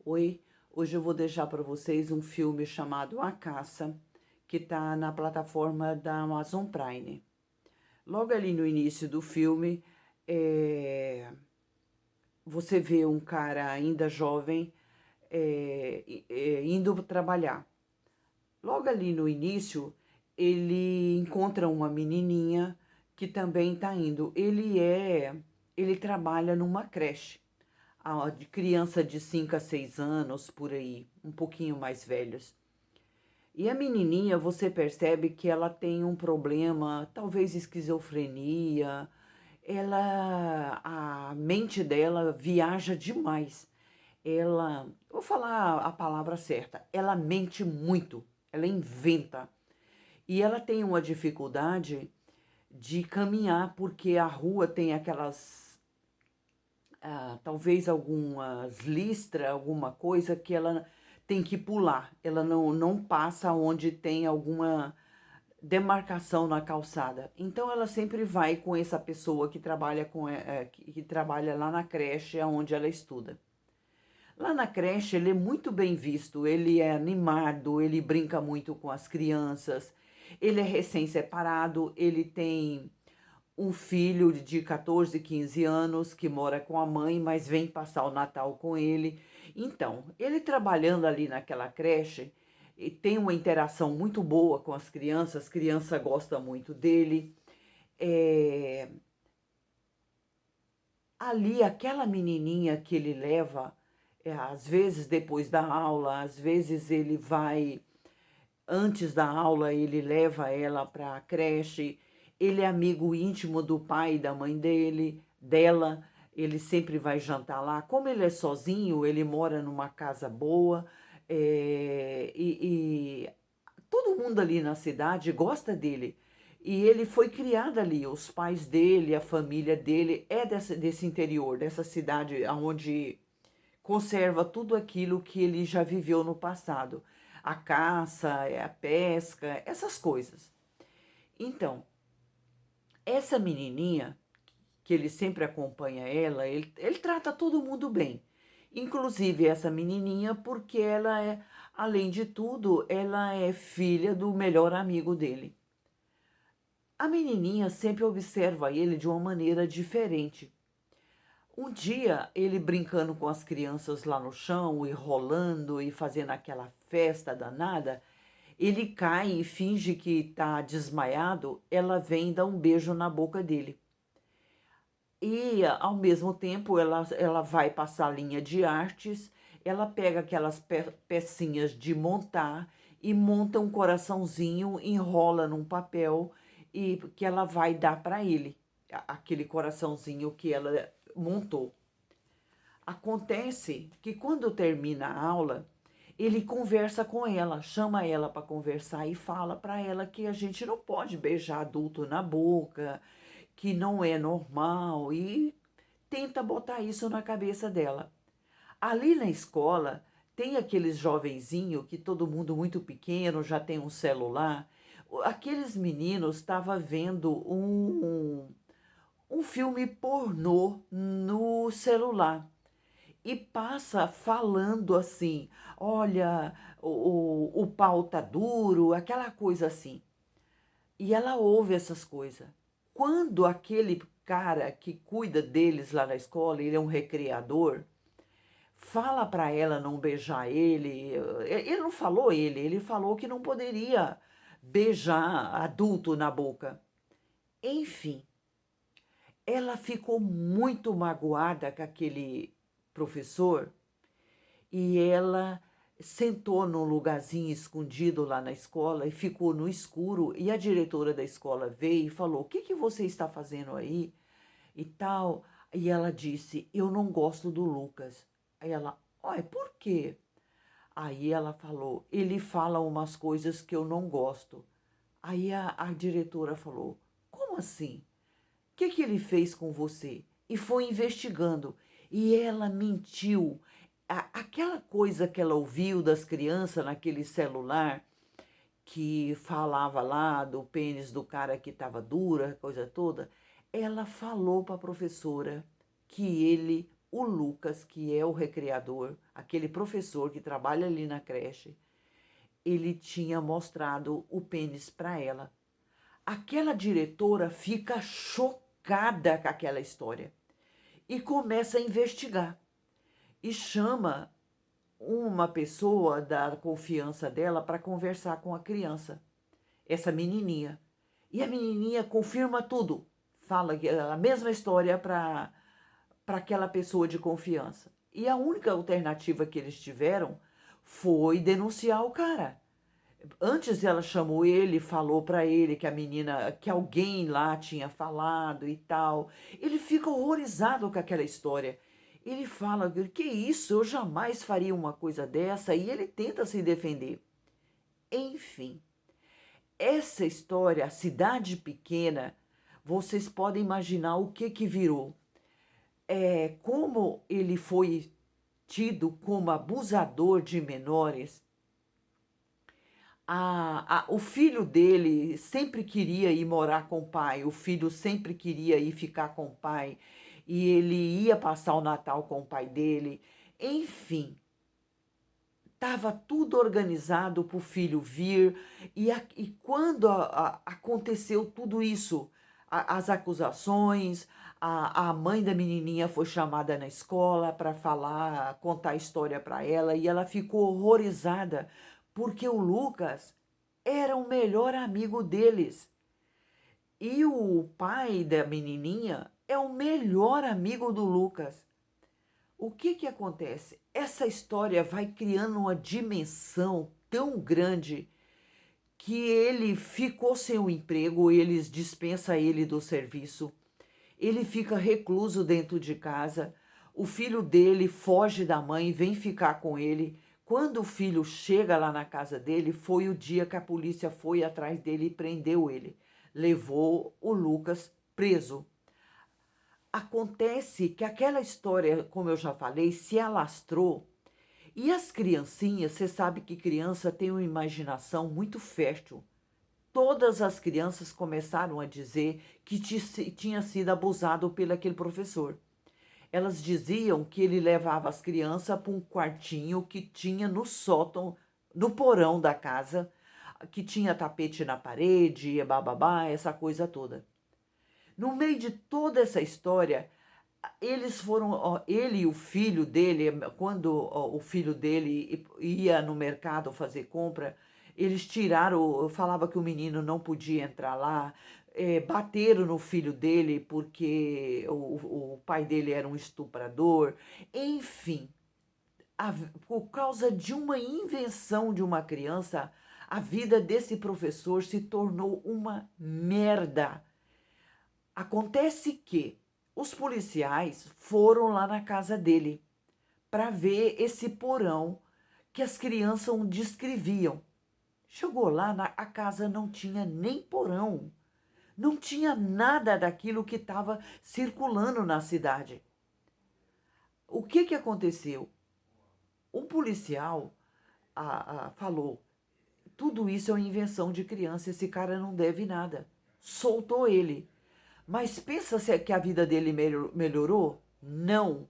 Oi, hoje eu vou deixar para vocês um filme chamado A Caça, que está na plataforma da Amazon Prime. Logo ali no início do filme, você vê um cara ainda jovem indo trabalhar. Logo ali no início, ele encontra uma menininha que também está indo. Ele trabalha numa creche, de criança de 5 a 6 anos, por aí, um pouquinho mais velhos. E a menininha, você percebe que ela tem um problema, talvez esquizofrenia. A mente dela viaja demais. Vou falar a palavra certa, ela mente muito, ela inventa. E ela tem uma dificuldade de caminhar, porque a rua tem talvez algumas listras, alguma coisa que ela tem que pular. Ela não passa onde tem alguma demarcação na calçada. Então ela sempre vai com essa pessoa que trabalha que trabalha lá na creche onde ela estuda. Lá na creche ele é muito bem visto, ele é animado, ele brinca muito com as crianças, ele é recém-separado, ele tem um filho de 14, 15 anos que mora com a mãe, mas vem passar o Natal com ele. Então, ele trabalhando ali naquela creche, e tem uma interação muito boa com as crianças gostam muito dele. É, Ali, aquela menininha que ele leva, às vezes depois da aula, às vezes ele vai antes da aula, ele leva ela para a creche. Ele é amigo íntimo do pai e da mãe dela. Ele sempre vai jantar lá. Como ele é sozinho, ele mora numa casa boa. E todo mundo ali na cidade gosta dele. E ele foi criado ali. Os pais dele, a família dele é desse interior, dessa cidade onde conserva tudo aquilo que ele já viveu no passado. A caça, a pesca, essas coisas. Então, essa menininha, que ele sempre acompanha ela, ele trata todo mundo bem. Inclusive essa menininha, porque além de tudo, ela é filha do melhor amigo dele. A menininha sempre observa ele de uma maneira diferente. Um dia, ele brincando com as crianças lá no chão, e rolando e fazendo aquela festa danada, ele cai e finge que está desmaiado. Ela vem dar um beijo na boca dele. E, ao mesmo tempo, ela vai passar a linha de artes, ela pega aquelas pecinhas de montar e monta um coraçãozinho, enrola num papel e que ela vai dar para ele, aquele coraçãozinho que ela montou. Acontece que quando termina a aula, ele conversa com ela, chama ela para conversar e fala para ela que a gente não pode beijar adulto na boca, que não é normal, e tenta botar isso na cabeça dela. Ali na escola tem aqueles jovenzinho que todo mundo muito pequeno já tem um celular. Aqueles meninos estavam vendo um filme pornô no celular e passa falando assim: olha, o pau tá duro, aquela coisa assim. E ela ouve essas coisas. Quando aquele cara que cuida deles lá na escola, ele é um recreador, fala para ela não beijar ele não falou ele falou que não poderia beijar adulto na boca. Enfim, ela ficou muito magoada com aquele professor. E ela sentou num lugarzinho escondido lá na escola e ficou no escuro. E a diretora da escola veio e falou: o que que você está fazendo aí? E tal. E ela disse: eu não gosto do Lucas. Aí ela: olha, por quê? Aí ela falou: ele fala umas coisas que eu não gosto. Aí a diretora falou: como assim? O que que ele fez com você? E foi investigando. E ela mentiu. Aquela coisa que ela ouviu das crianças naquele celular, que falava lá do pênis do cara que estava dura, coisa toda, ela falou para a professora que ele o Lucas, que é o recreador, aquele professor que trabalha ali na creche, ele tinha mostrado o pênis para ela. Aquela diretora fica chocada com aquela história e começa a investigar e chama uma pessoa da confiança dela para conversar com a criança, essa menininha. E a menininha confirma tudo, fala a mesma história para aquela pessoa de confiança. E a única alternativa que eles tiveram foi denunciar o cara. Antes ela chamou ele, falou para ele que a menina, que alguém lá tinha falado e tal. Ele fica horrorizado com aquela história. Ele fala: que isso? Eu jamais faria uma coisa dessa. E ele tenta se defender. Enfim, essa história, a cidade pequena, vocês podem imaginar o que virou. Como ele foi tido como abusador de menores. O filho dele sempre queria ir morar com o pai, o filho sempre queria ir ficar com o pai, e ele ia passar o Natal com o pai dele. Enfim, estava tudo organizado para o filho vir, e quando aconteceu tudo isso, as acusações, a mãe da menininha foi chamada na escola para falar, contar a história para ela, e ela ficou horrorizada, porque o Lucas era o melhor amigo deles. E o pai da menininha é o melhor amigo do Lucas. O que acontece? Essa história vai criando uma dimensão tão grande que ele ficou sem o emprego, eles dispensam ele do serviço, ele fica recluso dentro de casa, o filho dele foge da mãe, vem ficar com ele. Quando o filho chega lá na casa dele, foi o dia que a polícia foi atrás dele e prendeu ele. Levou o Lucas preso. Acontece que aquela história, como eu já falei, se alastrou. E as criancinhas, você sabe que criança tem uma imaginação muito fértil. Todas as crianças começaram a dizer que tinha sido abusado pelo aquele professor. Elas diziam que ele levava as crianças para um quartinho que tinha no sótão, no porão da casa, que tinha tapete na parede, bababá, essa coisa toda. No meio de toda essa história, eles foram, ele e o filho dele, quando o filho dele ia no mercado fazer compra, eles tiraram, falava que o menino não podia entrar lá, bateram no filho dele porque o pai dele era um estuprador, enfim, por causa de uma invenção de uma criança, a vida desse professor se tornou uma merda. Acontece que os policiais foram lá na casa dele para ver esse porão que as crianças descreviam. Chegou lá, a casa não tinha nem porão, não tinha nada daquilo que estava circulando na cidade. O que aconteceu? Um policial falou: tudo isso é uma invenção de criança, esse cara não deve nada. Soltou ele. Mas pensa que a vida dele melhorou? Não.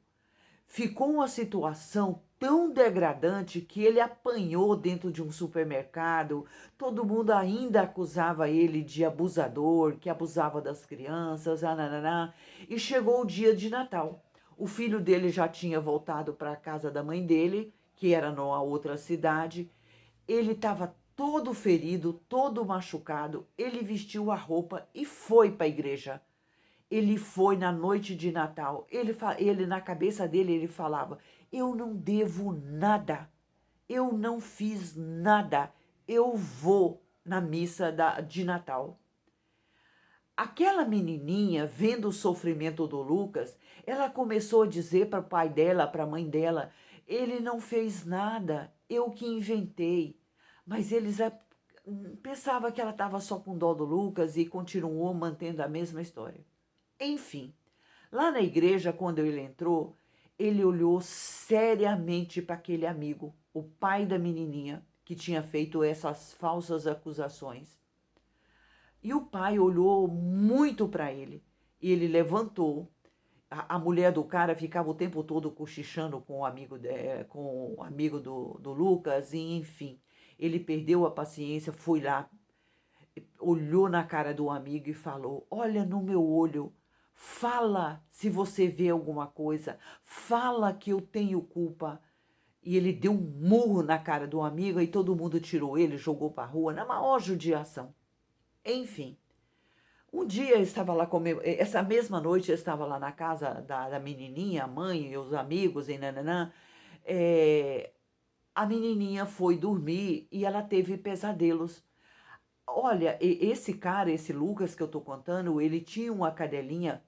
Ficou uma situação tão degradante que ele apanhou dentro de um supermercado. Todo mundo ainda acusava ele de abusador, que abusava das crianças, anananá. E chegou o dia de Natal. O filho dele já tinha voltado para a casa da mãe dele, que era numa outra cidade. Ele estava todo ferido, todo machucado. Ele vestiu a roupa e foi para a igreja. Ele foi na noite de Natal. Ele na cabeça dele, ele falava: eu não devo nada. Eu não fiz nada. Eu vou na missa de Natal. Aquela menininha, vendo o sofrimento do Lucas, ela começou a dizer para o pai dela, para a mãe dela: ele não fez nada, eu que inventei. Mas eles pensavam que ela estava só com dó do Lucas e continuou mantendo a mesma história. Enfim, lá na igreja, quando ele entrou, ele olhou seriamente para aquele amigo, o pai da menininha, que tinha feito essas falsas acusações. E o pai olhou muito para ele. E ele levantou A mulher do cara ficava o tempo todo cochichando com o amigo do Lucas, e enfim. Ele perdeu a paciência, foi lá, olhou na cara do amigo e falou: Olha no meu olho, fala se você vê alguma coisa, fala que eu tenho culpa. E ele deu um murro na cara do amigo e todo mundo tirou ele, jogou para a rua, na maior judiação. Enfim, um dia eu estava lá essa mesma noite eu estava lá na casa da menininha, a mãe e os amigos e nananã. É, a menininha foi dormir e ela teve pesadelos. Olha, esse cara, esse Lucas que eu tô contando, ele tinha uma cadelinha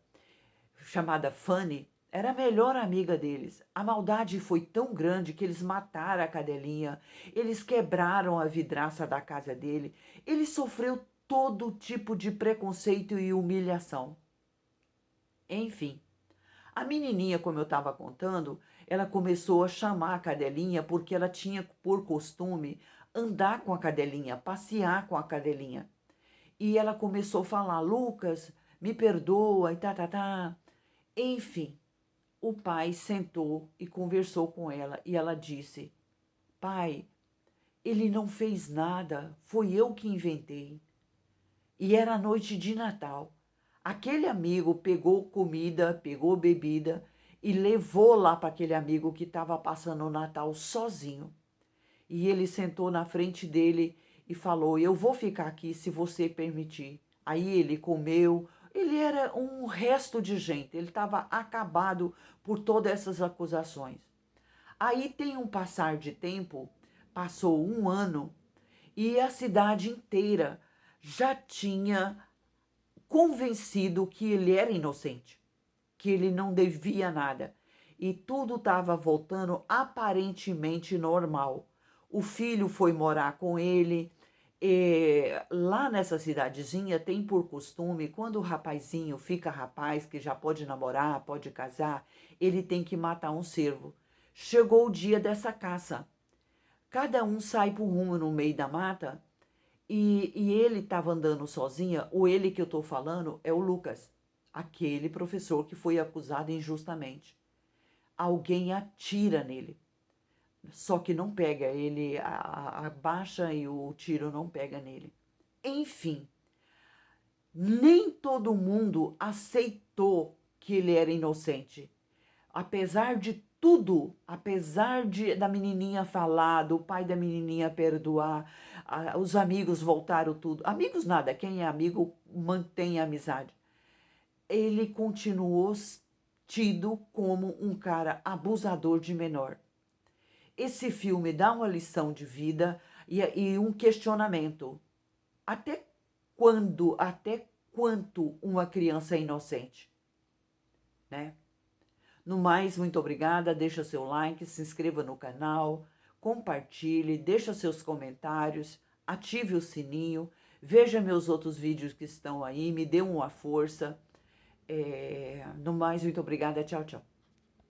chamada Fanny, era a melhor amiga deles. A maldade foi tão grande que eles mataram a cadelinha, eles quebraram a vidraça da casa dele, ele sofreu todo tipo de preconceito e humilhação. Enfim, a menininha, como eu estava contando, ela começou a chamar a cadelinha porque ela tinha por costume andar com a cadelinha, passear com a cadelinha. E ela começou a falar: Lucas, me perdoa e tá, tá, tá. Enfim, o pai sentou e conversou com ela e ela disse: Pai, ele não fez nada, foi eu que inventei. E era noite de Natal. Aquele amigo pegou comida, pegou bebida e levou lá para aquele amigo que estava passando o Natal sozinho. E ele sentou na frente dele e falou: Eu vou ficar aqui se você permitir. Aí ele comeu. Ele era um resto de gente, ele estava acabado por todas essas acusações. Aí tem um passar de tempo, passou um ano, e a cidade inteira já tinha convencido que ele era inocente, que ele não devia nada. E tudo estava voltando aparentemente normal. O filho foi morar com ele. Lá nessa cidadezinha tem por costume, quando o rapazinho fica rapaz, que já pode namorar, pode casar, ele tem que matar um cervo. Chegou o dia dessa caça. Cada um sai por rumo no meio da mata e ele estava andando sozinha. O ele que eu estou falando é o Lucas, aquele professor que foi acusado injustamente. Alguém atira nele, só que não pega ele, abaixa e o tiro não pega nele. Enfim, nem todo mundo aceitou que ele era inocente. Apesar de tudo, da menininha falar, do pai da menininha perdoar, os amigos voltaram tudo. Amigos nada, quem é amigo mantém a amizade. Ele continuou tido como um cara abusador de menor. Esse filme dá uma lição de vida e um questionamento. Até quando, até quanto uma criança é inocente, né? No mais, muito obrigada. Deixa seu like, se inscreva no canal, compartilhe, deixa seus comentários, ative o sininho, veja meus outros vídeos que estão aí, me dê uma força. No mais, muito obrigada. Tchau, tchau.